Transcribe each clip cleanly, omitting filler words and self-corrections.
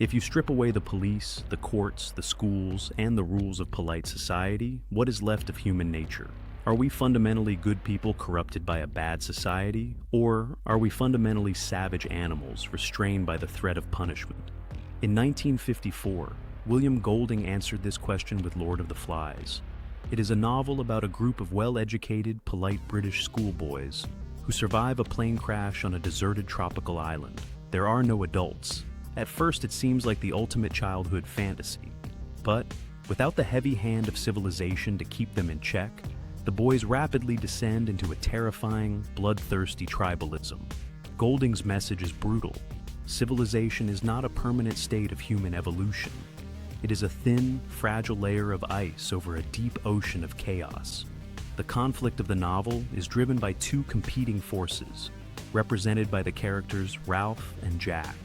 If you strip away the police, the courts, the schools, and the rules of polite society, what is left of human nature? Are we fundamentally good people corrupted by a bad society? Or are we fundamentally savage animals restrained by the threat of punishment? In 1954, William Golding answered this question with Lord of the Flies. It is a novel about a group of well-educated, polite British schoolboys who survive a plane crash on a deserted tropical island. There are no adults. At first, it seems like the ultimate childhood fantasy. But without the heavy hand of civilization to keep them in check, the boys rapidly descend into a terrifying, bloodthirsty tribalism. Golding's message is brutal. Civilization is not a permanent state of human evolution. It is a thin, fragile layer of ice over a deep ocean of chaos. The conflict of the novel is driven by two competing forces, represented by the characters Ralph and Jack.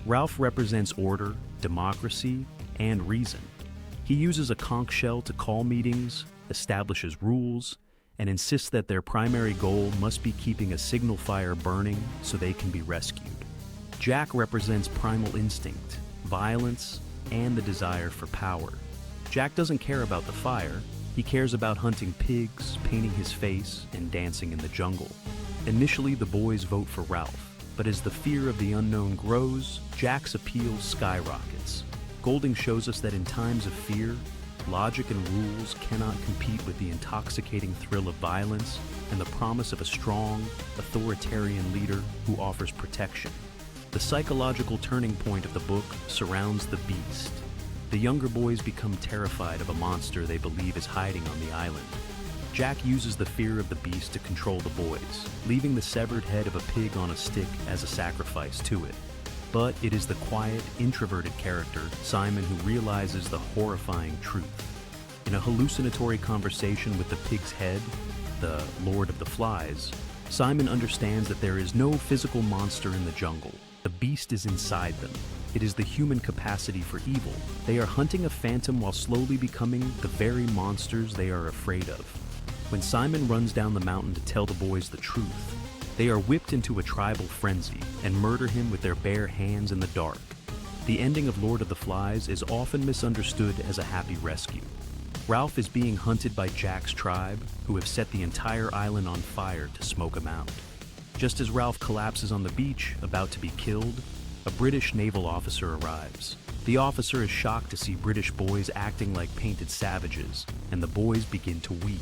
Ralph represents order, democracy, and reason. He uses a conch shell to call meetings, establishes rules, and insists that their primary goal must be keeping a signal fire burning so they can be rescued. Jack represents primal instinct, violence, and the desire for power. Jack doesn't care about the fire. He cares about hunting pigs, painting his face, and dancing in the jungle. Initially, the boys vote for Ralph, but as the fear of the unknown grows, Jack's appeal skyrockets. Golding shows us that in times of fear, logic and rules cannot compete with the intoxicating thrill of violence and the promise of a strong, authoritarian leader who offers protection. The psychological turning point of the book surrounds the beast. The younger boys become terrified of a monster they believe is hiding on the island. Jack uses the fear of the beast to control the boys, leaving the severed head of a pig on a stick as a sacrifice to it. But it is the quiet, introverted character, Simon, who realizes the horrifying truth. In a hallucinatory conversation with the pig's head, the Lord of the Flies, Simon understands that there is no physical monster in the jungle. The beast is inside them. It is the human capacity for evil. They are hunting a phantom while slowly becoming the very monsters they are afraid of. When Simon runs down the mountain to tell the boys the truth, they are whipped into a tribal frenzy and murder him with their bare hands in the dark. The ending of Lord of the Flies is often misunderstood as a happy rescue. Ralph is being hunted by Jack's tribe, who have set the entire island on fire to smoke him out. Just as Ralph collapses on the beach, about to be killed, a British naval officer arrives. The officer is shocked to see British boys acting like painted savages, and the boys begin to weep.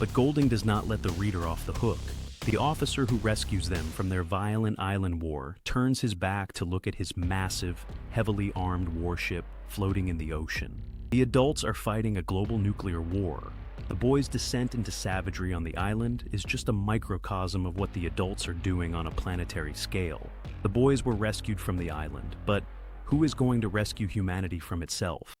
But Golding does not let the reader off the hook. The officer who rescues them from their violent island war turns his back to look at his massive, heavily armed warship floating in the ocean. The adults are fighting a global nuclear war. The boys' descent into savagery on the island is just a microcosm of what the adults are doing on a planetary scale. The boys were rescued from the island, but who is going to rescue humanity from itself?